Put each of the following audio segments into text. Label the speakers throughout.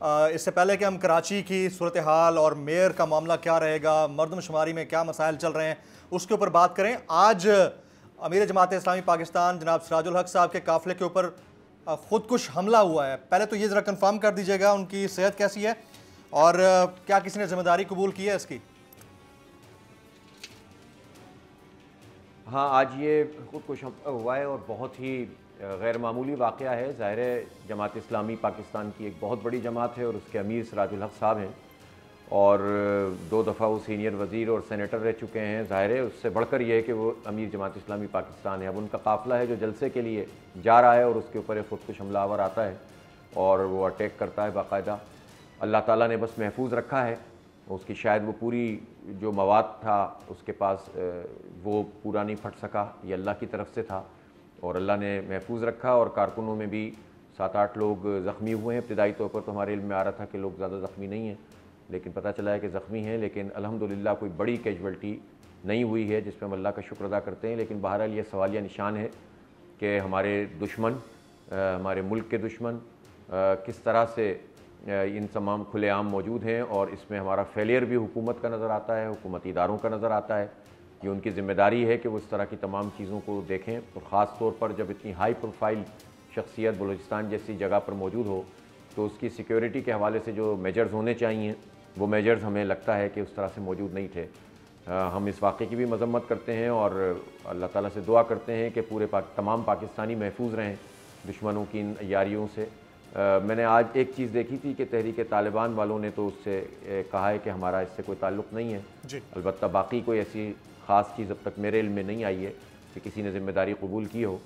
Speaker 1: اس سے پہلے کہ ہم کراچی کی صورتحال اور میئر کا معاملہ کیا رہے گا, مردم شماری میں کیا مسائل چل رہے ہیں, اس کے اوپر بات کریں. آج امیر جماعت اسلامی پاکستان جناب سراج الحق صاحب کے قافلے کے اوپر خودکش حملہ ہوا ہے. پہلے تو یہ ذرا کنفرم کر دیجیے گا ان کی صحت کیسی ہے اور کیا کسی نے ذمہ داری قبول کی ہے اس کی؟
Speaker 2: ہاں, آج یہ خودکش حملہ ہوا ہے اور بہت ہی غیر معمولی واقعہ ہے. ظاہر ہے جماعت اسلامی پاکستان کی ایک بہت بڑی جماعت ہے اور اس کے امیر سراج الحق صاحب ہیں اور 2 دفعہ وہ سینئر وزیر اور سینیٹر رہ چکے ہیں. ظاہر ہے اس سے بڑھ کر یہ ہے کہ وہ امیر جماعت اسلامی پاکستان ہے. اب ان کا قافلہ ہے جو جلسے کے لیے جا رہا ہے اور اس کے اوپر ایک خودکش حملہ آور آتا ہے اور وہ اٹیک کرتا ہے باقاعدہ. اللہ تعالیٰ نے بس محفوظ رکھا ہے. اس کی شاید وہ پوری جو مواد تھا اس کے پاس وہ پورا نہیں پھٹ سکا, یہ اللہ کی طرف سے تھا اور اللہ نے محفوظ رکھا. اور کارکنوں میں بھی 7-8 لوگ زخمی ہوئے ہیں. ابتدائی طور پر تو ہمارے علم میں آ رہا تھا کہ لوگ زیادہ زخمی نہیں ہیں, لیکن پتہ چلا ہے کہ زخمی ہیں. لیکن الحمدللہ کوئی بڑی کیجولٹی نہیں ہوئی ہے جس پہ ہم اللہ کا شکر ادا کرتے ہیں. لیکن بہرحال یہ سوالیہ نشان ہے کہ ہمارے دشمن, ہمارے ملک کے دشمن کس طرح سے ان تمام کھلے عام موجود ہیں اور اس میں ہمارا فیلئر بھی حکومت کا نظر آتا ہے, حکومتی اداروں کا نظر آتا ہے. یہ ان کی ذمہ داری ہے کہ وہ اس طرح کی تمام چیزوں کو دیکھیں اور خاص طور پر جب اتنی ہائی پروفائل شخصیت بلوچستان جیسی جگہ پر موجود ہو تو اس کی سیکیورٹی کے حوالے سے جو میجرز ہونے چاہیے وہ میجرز ہمیں لگتا ہے کہ اس طرح سے موجود نہیں تھے. ہم اس واقعے کی بھی مذمت کرتے ہیں اور اللہ تعالیٰ سے دعا کرتے ہیں کہ پورے تمام پاکستانی محفوظ رہیں دشمنوں کی ان یاریوں سے. میں نے آج ایک چیز دیکھی تھی کہ تحریک طالبان والوں نے تو اس سے کہا ہے کہ ہمارا اس سے کوئی تعلق نہیں ہے
Speaker 1: جی.
Speaker 2: البتہ باقی کوئی ایسی خاص چیز اب تک میرے علم میں نہیں آئی ہے کہ کسی نے ذمہ داری قبول کی ہو.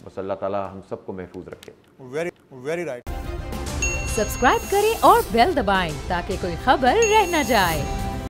Speaker 2: بس اللہ تعالیٰ ہم سب کو محفوظ رکھے.
Speaker 1: Very right.
Speaker 3: سبسکرائب کریں اور بیل دبائیں تاکہ کوئی خبر رہ نہ جائے.